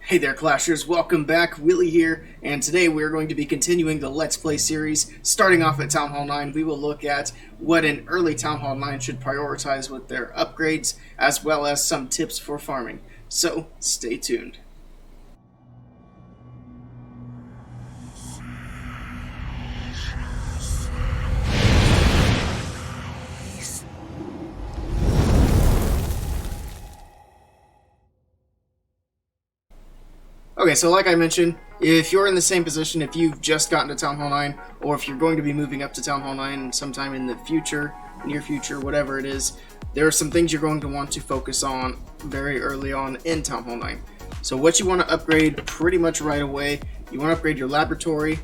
Hey there, Clashers, welcome back, Willie here, and today we are going to be continuing the Let's Play series. Starting off at Town Hall 9, we will look at what an early Town Hall 9 should prioritize with their upgrades, as well as some tips for farming. So, stay tuned. Okay, so like I mentioned, if you're in the same position, if you've just gotten to Town Hall 9, or if you're going to be moving up to Town Hall 9 sometime in the future, near future, whatever it is, there are some things you're going to want to focus on very early on in Town Hall 9. So what you want to upgrade pretty much right away, you want to upgrade your laboratory,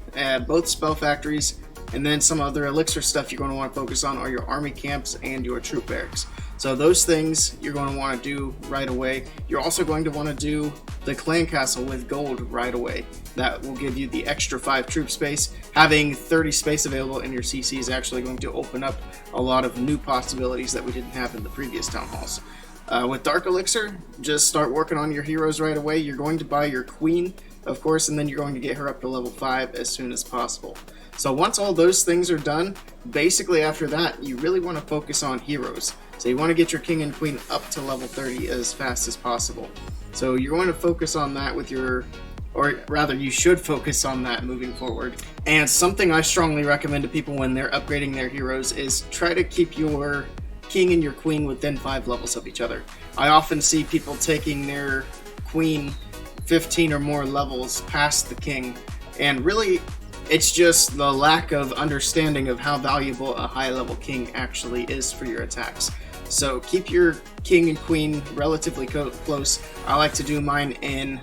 both spell factories, and then some other elixir stuff you're going to want to focus on are your army camps and your troop barracks. So those things you're going to want to do right away. You're also going to want to do the clan castle with gold right away. That will give you the extra 5 troop space. Having 30 space available in your CC is actually going to open up a lot of new possibilities that we didn't have in the previous town halls. With Dark Elixir, just start working on your heroes right away. You're going to buy your queen, of course, and then you're going to get her up to level 5 as soon as possible. So once all those things are done, basically after that, you really want to focus on heroes. So you want to get your king and queen up to level 30 as fast as possible. So you're going to focus on that with your, or rather you should focus on that moving forward. And something I strongly recommend to people when they're upgrading their heroes is try to keep your king and your queen within 5 levels of each other. I often see people taking their queen 15 or more levels past the king, and really it's just the lack of understanding of how valuable a high level king actually is for your attacks. So keep your king and queen relatively close. I like to do mine in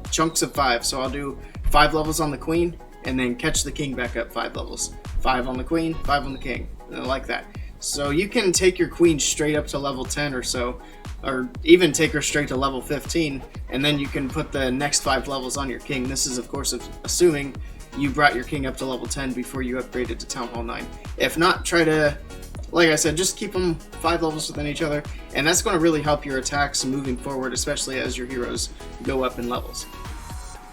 chunks of 5, so I'll do 5 levels on the queen and then catch the king back up 5 levels. 5 on the queen, 5 on the king, like that. So you can take your queen straight up to level 10 or so, or even take her straight to level 15, and then you can put the next 5 levels on your king. This is of course assuming you brought your king up to level 10 before you upgraded to Town Hall 9. If not, try to, like I said, just keep them 5 levels within each other, and that's going to really help your attacks moving forward, especially as your heroes go up in levels.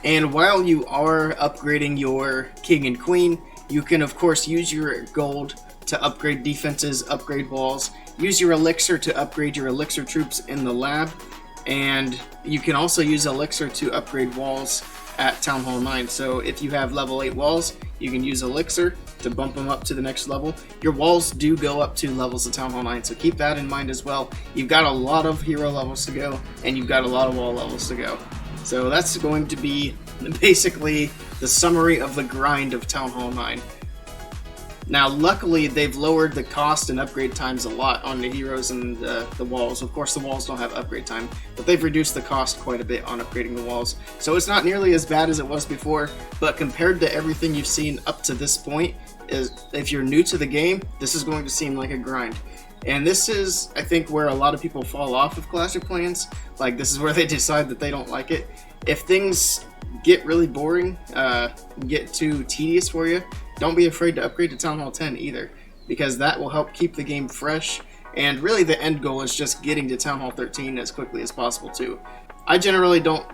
And while you are upgrading your king and queen, you can of course use your gold to upgrade defenses, upgrade walls, use your elixir to upgrade your elixir troops in the lab, and you can also use elixir to upgrade walls at Town Hall 9. So if you have level 8 walls, you can use elixir to bump them up to the next level. Your walls do go up to levels of Town Hall 9, so keep that in mind as well. You've got a lot of hero levels to go, and you've got a lot of wall levels to go. So that's going to be basically the summary of the grind of Town Hall 9. Now, luckily, they've lowered the cost and upgrade times a lot on the heroes and the walls. Of course, the walls don't have upgrade time, but they've reduced the cost quite a bit on upgrading the walls. So it's not nearly as bad as it was before, but compared to everything you've seen up to this point, if you're new to the game, this is going to seem like a grind. And this is, I think, where a lot of people fall off of Clash of Clans. Like, this is where they decide that they don't like it. If things get really boring, get too tedious for you, don't be afraid to upgrade to Town Hall 10 either, because that will help keep the game fresh, and really the end goal is just getting to Town Hall 13 as quickly as possible too. I generally don't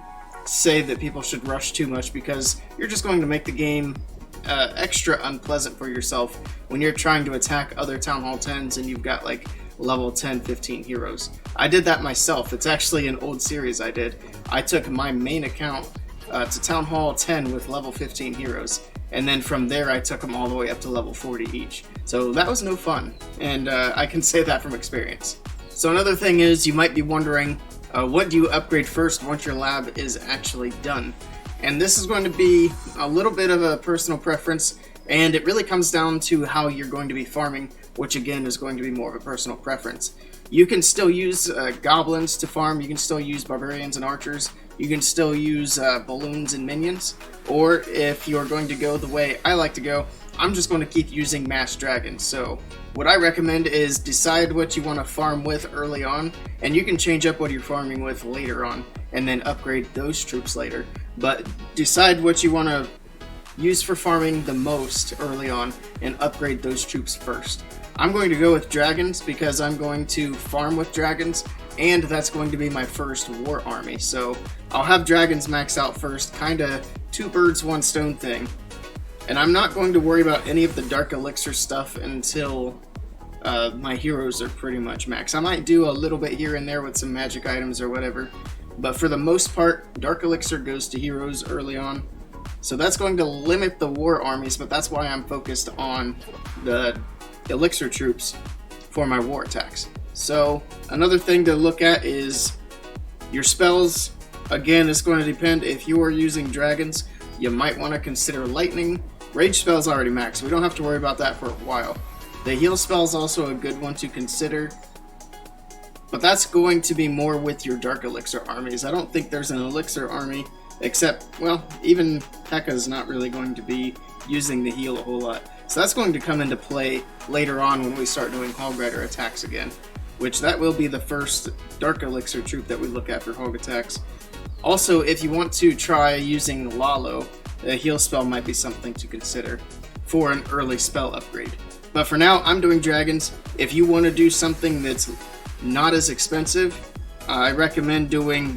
say that people should rush too much, because you're just going to make the game extra unpleasant for yourself when you're trying to attack other Town Hall 10s and you've got like level 10, 15 heroes. I did that myself. It's actually an old series I did. I took my main account to Town Hall 10 with level 15 heroes, and then from there I took them all the way up to level 40 each. So that was no fun, and I can say that from experience. So another thing is, you might be wondering, what do you upgrade first once your lab is actually done? And this is going to be a little bit of a personal preference, and it really comes down to how you're going to be farming, which again is going to be more of a personal preference. You can still use goblins to farm, you can still use barbarians and archers, you can still use balloons and minions, or if you're going to go the way I like to go, I'm just going to keep using mass dragons. So what I recommend is decide what you want to farm with early on, and you can change up what you're farming with later on, and then upgrade those troops later. But decide what you want to use for farming the most early on, and upgrade those troops first. I'm going to go with dragons because I'm going to farm with dragons, and that's going to be my first war army. So I'll have dragons max out first, kind of two birds, one stone thing. And I'm not going to worry about any of the Dark Elixir stuff until my heroes are pretty much max. I might do a little bit here and there with some magic items or whatever, but for the most part, Dark Elixir goes to heroes early on. So that's going to limit the war armies, but that's why I'm focused on the Elixir troops for my war attacks. So another thing to look at is your spells. Again, it's going to depend. If you are using dragons, you might want to consider lightning. Rage spell's already maxed, so we don't have to worry about that for a while. The heal spell is also a good one to consider, but that's going to be more with your Dark Elixir armies. I don't think there's an Elixir army, except, well, even P.E.K.K.A.'s not really going to be using the heal a whole lot. So that's going to come into play later on when we start doing Hog Rider attacks again, which that will be the first Dark Elixir troop that we look at for Hog attacks. Also, if you want to try using Lalo, a heal spell might be something to consider for an early spell upgrade. But for now, I'm doing dragons. If you want to do something that's not as expensive, I recommend doing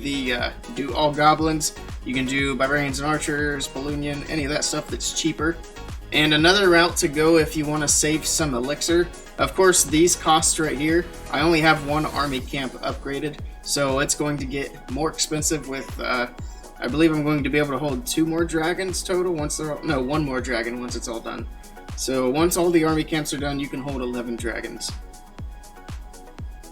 do all goblins. You can do barbarians and archers, Balloonian, any of that stuff that's cheaper. And another route to go if you want to save some elixir, of course these costs right here, I only have one army camp upgraded, so it's going to get more expensive with, I believe I'm going to be able to hold 2 more dragons total once they're all, no, 1 more dragon once it's all done. So once all the army camps are done, you can hold 11 dragons.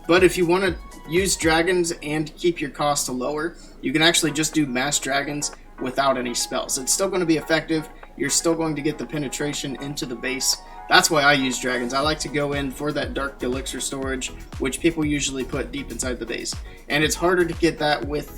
But if you want to use dragons and keep your cost lower, you can actually just do mass dragons without any spells. It's still going to be effective. You're still going to get the penetration into the base. That's why I use dragons. I like to go in for that Dark Elixir storage, which people usually put deep inside the base. And it's harder to get that with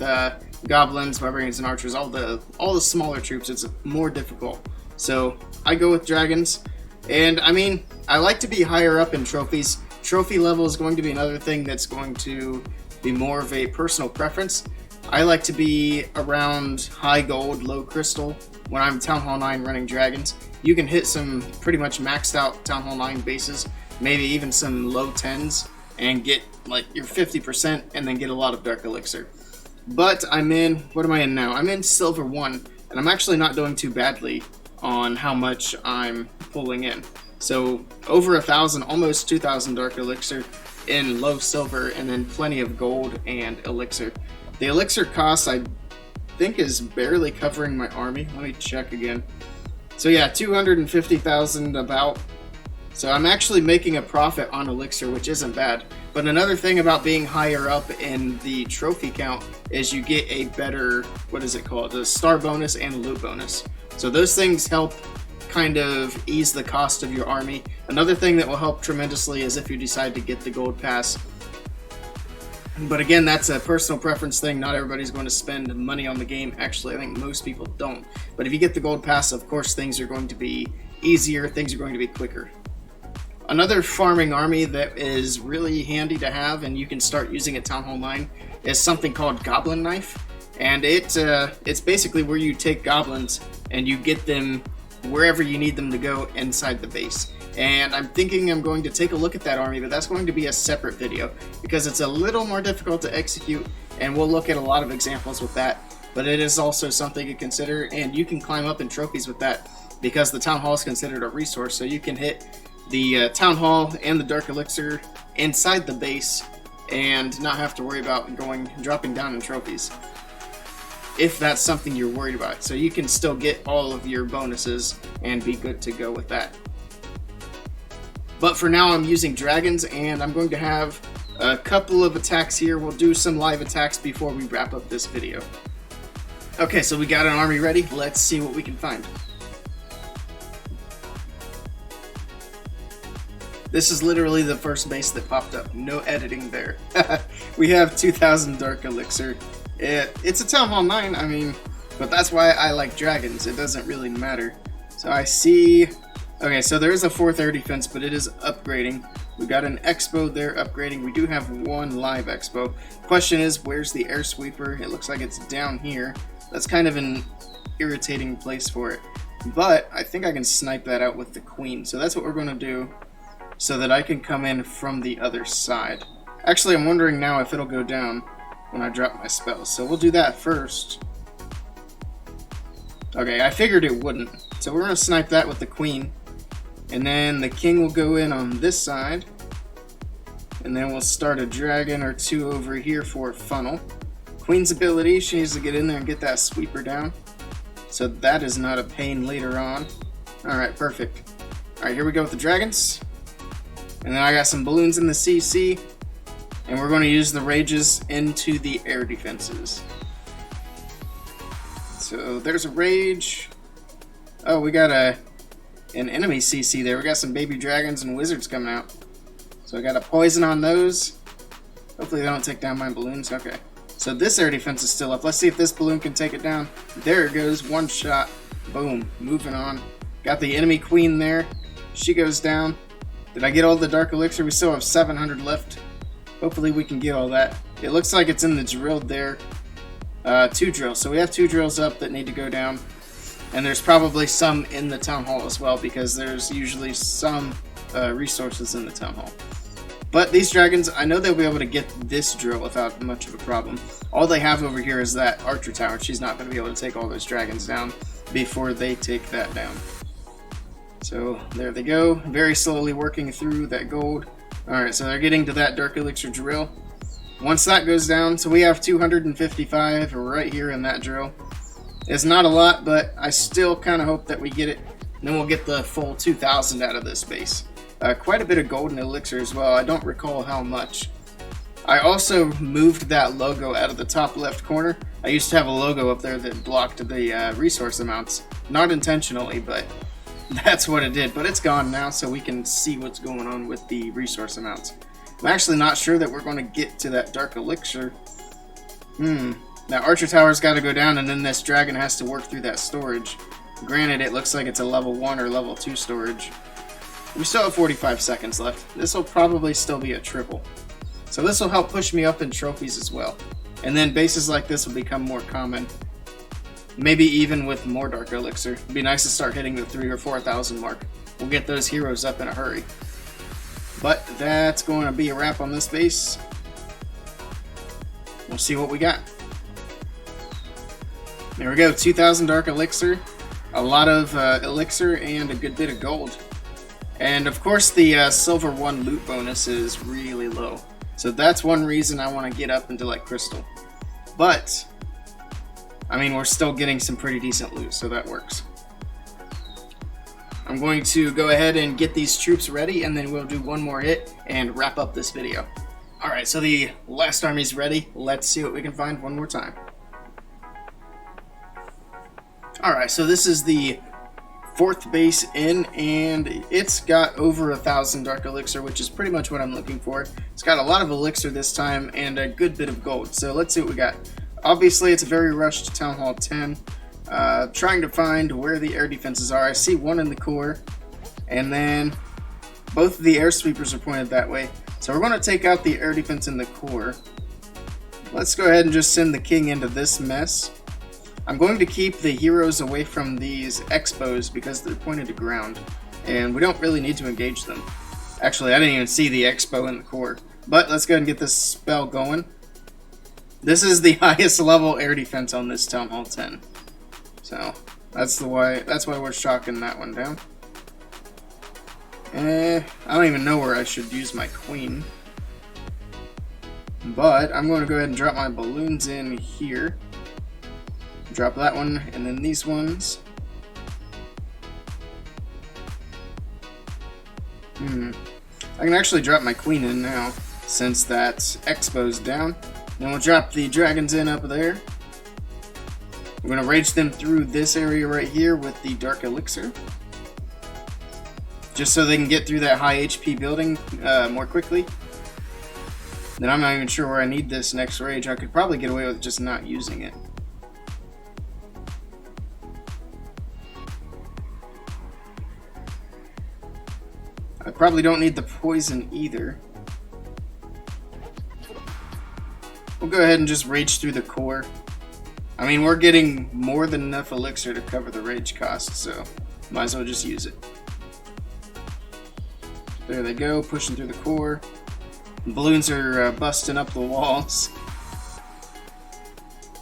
goblins, barbarians, and archers. All the smaller troops, it's more difficult. So I go with dragons. And I mean, I like to be higher up in trophies. Trophy level is going to be another thing that's going to be more of a personal preference. I like to be around high gold, low crystal when I'm Town Hall 9 running dragons. You can hit some pretty much maxed out Town Hall 9 bases, maybe even some low 10s, and get like your 50% and then get a lot of Dark Elixir. But I'm in, what am I in now? I'm in Silver 1, and I'm actually not doing too badly on how much I'm pulling in. So over 1,000, almost 2,000 Dark Elixir in low silver, and then plenty of gold and elixir. The elixir cost, I think, is barely covering my army. Let me check again. So yeah, 250,000 about. So I'm actually making a profit on elixir, which isn't bad. But another thing about being higher up in the trophy count is you get a better, what is it called? A star bonus and a loot bonus. So those things help kind of ease the cost of your army. Another thing that will help tremendously is if you decide to get the gold pass. But again, that's a personal preference thing. Not everybody's going to spend money on the game. Actually, I think most people don't. But if you get the gold pass, of course, things are going to be easier. Things are going to be quicker. Another farming army that is really handy to have, and you can start using at Town Hall 9, is something called Goblin Knife. And it's basically where you take goblins and you get them wherever you need them to go inside the base. And I'm thinking I'm going to take a look at that army, but that's going to be a separate video because it's a little more difficult to execute, and we'll look at a lot of examples with that. But it is also something to consider, and you can climb up in trophies with that because the Town Hall is considered a resource, so you can hit the Town Hall and the Dark Elixir inside the base and not have to worry about dropping down in trophies, if that's something you're worried about. So you can still get all of your bonuses and be good to go with that. But for now, I'm using dragons, and I'm going to have a couple of attacks here. We'll do some live attacks before we wrap up this video. Okay, so we got an army ready. Let's see what we can find. This is literally the first base that popped up. No editing there. We have 2,000 Dark Elixir. It's a Town Hall 9, I mean, but that's why I like dragons. It doesn't really matter. So I see... Okay, so there is a 4th air defense, but it is upgrading. We got an expo there upgrading. We do have one live expo. Question is, where's the air sweeper? It looks like it's down here. That's kind of an irritating place for it. But I think I can snipe that out with the queen. So that's what we're going to do so that I can come in from the other side. Actually, I'm wondering now if it'll go down when I drop my spells. So we'll do that first. Okay, I figured it wouldn't. So we're going to snipe that with the queen. And then the king will go in on this side. And then we'll start a dragon or two over here for a funnel. Queen's ability, she needs to get in there and get that sweeper down. So that is not a pain later on. Alright, perfect. Alright, here we go with the dragons. And then I got some balloons in the CC. And we're going to use the rages into the air defenses. So there's a rage. Oh, we got an enemy CC there. We got some baby dragons and wizards coming out. So I got a poison on those. Hopefully they don't take down my balloons. Okay. So this air defense is still up. Let's see if this balloon can take it down. There it goes. One shot. Boom. Moving on. Got the enemy queen there. She goes down. Did I get all the dark elixir? We still have 700 left. Hopefully we can get all that. It looks like it's in the drill there. 2 drills. So we have 2 drills up that need to go down. And there's probably some in the town hall as well, because there's usually some resources in the town hall. But these dragons, I know they'll be able to get this drill without much of a problem. All they have over here is that archer tower. She's not going to be able to take all those dragons down before they take that down. So there they go, very slowly working through that gold. Alright, so they're getting to that dark elixir drill. Once that goes down, so we have 255 right here in that drill. It's not a lot, but I still kind of hope that we get it. And then we'll get the full 2,000 out of this base. Quite a bit of golden elixir as well. I don't recall how much. I also moved that logo out of the top left corner. I used to have a logo up there that blocked the resource amounts. Not intentionally, but that's what it did. But it's gone now, so we can see what's going on with the resource amounts. I'm actually not sure that we're going to get to that dark elixir. That archer tower's got to go down, and then this dragon has to work through that storage. Granted, it looks like it's a level 1 or level 2 storage. We still have 45 seconds left. This will probably still be a triple. So this will help push me up in trophies as well. And then bases like this will become more common. Maybe even with more dark elixir. It'd be nice to start hitting the 3,000 or 4,000 mark. We'll get those heroes up in a hurry. But that's going to be a wrap on this base. We'll see what we got. There we go, 2,000 dark elixir. A lot of elixir and a good bit of gold. And of course the silver 1 loot bonus is really low. So that's one reason I want to get up into like crystal. But, I mean, we're still getting some pretty decent loot, so that works. I'm going to go ahead and get these troops ready, and then we'll do one more hit and wrap up this video. Alright, so the last army's ready. Let's see what we can find one more time. Alright, so this is the 4th base in, and it's got over 1,000 dark elixir, which is pretty much what I'm looking for. It's got a lot of elixir this time and a good bit of gold, so let's see what we got. Obviously, it's a very rushed Town Hall 10. Trying to find where the air defenses are. I see one in the core, and then both of the air sweepers are pointed that way. So we're going to take out the air defense in the core. Let's go ahead and just send the king into this mess. I'm going to keep the heroes away from these expos because they're pointed to ground, and we don't really need to engage them. Actually, I didn't even see the expo in the core. But let's go ahead and get this spell going. This is the highest level air defense on this Town Hall 10. So that's why we're shocking that one down. I don't even know where I should use my queen. But I'm going to go ahead and drop my balloons in here. Drop that one, and then these ones. I can actually drop my queen in now, since that's exposed down. Then we'll drop the dragons in up there. We're going to rage them through this area right here with the dark elixir. Just so they can get through that high HP building more quickly. Then I'm not even sure where I need this next rage. I could probably get away with just not using it. I probably don't need the poison either. We'll go ahead and just rage through the core. I mean, we're getting more than enough elixir to cover the rage cost, so might as well just use it. There they go, pushing through the core. Balloons are busting up the walls.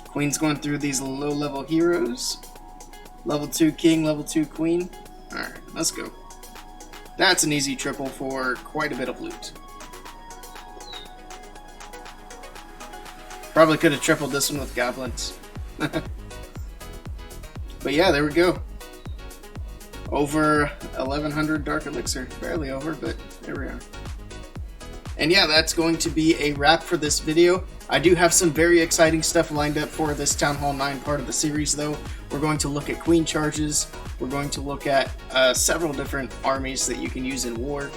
Queen's going through these low-level heroes. Level 2 king, level 2 queen. Alright, let's go. That's an easy triple for quite a bit of loot. Probably could have tripled this one with goblins. But yeah, there we go. Over 1100 dark elixir. Barely over, but there we are. And yeah, that's going to be a wrap for this video. I do have some very exciting stuff lined up for this Town Hall 9 part of the series though. We're going to look at queen charges. We're going to look at several different armies that you can use in war.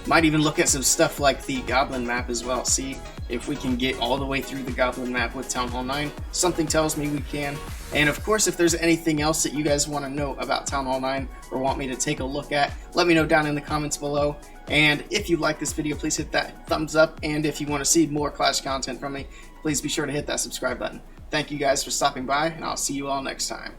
Might even look at some stuff like the Goblin map as well. See if we can get all the way through the Goblin map with Town Hall 9. Something tells me we can. And of course, if there's anything else that you guys want to know about Town Hall 9 or want me to take a look at, let me know down in the comments below. And if you like this video, please hit that thumbs up. And if you want to see more Clash content from me, please be sure to hit that subscribe button. Thank you guys for stopping by, and I'll see you all next time.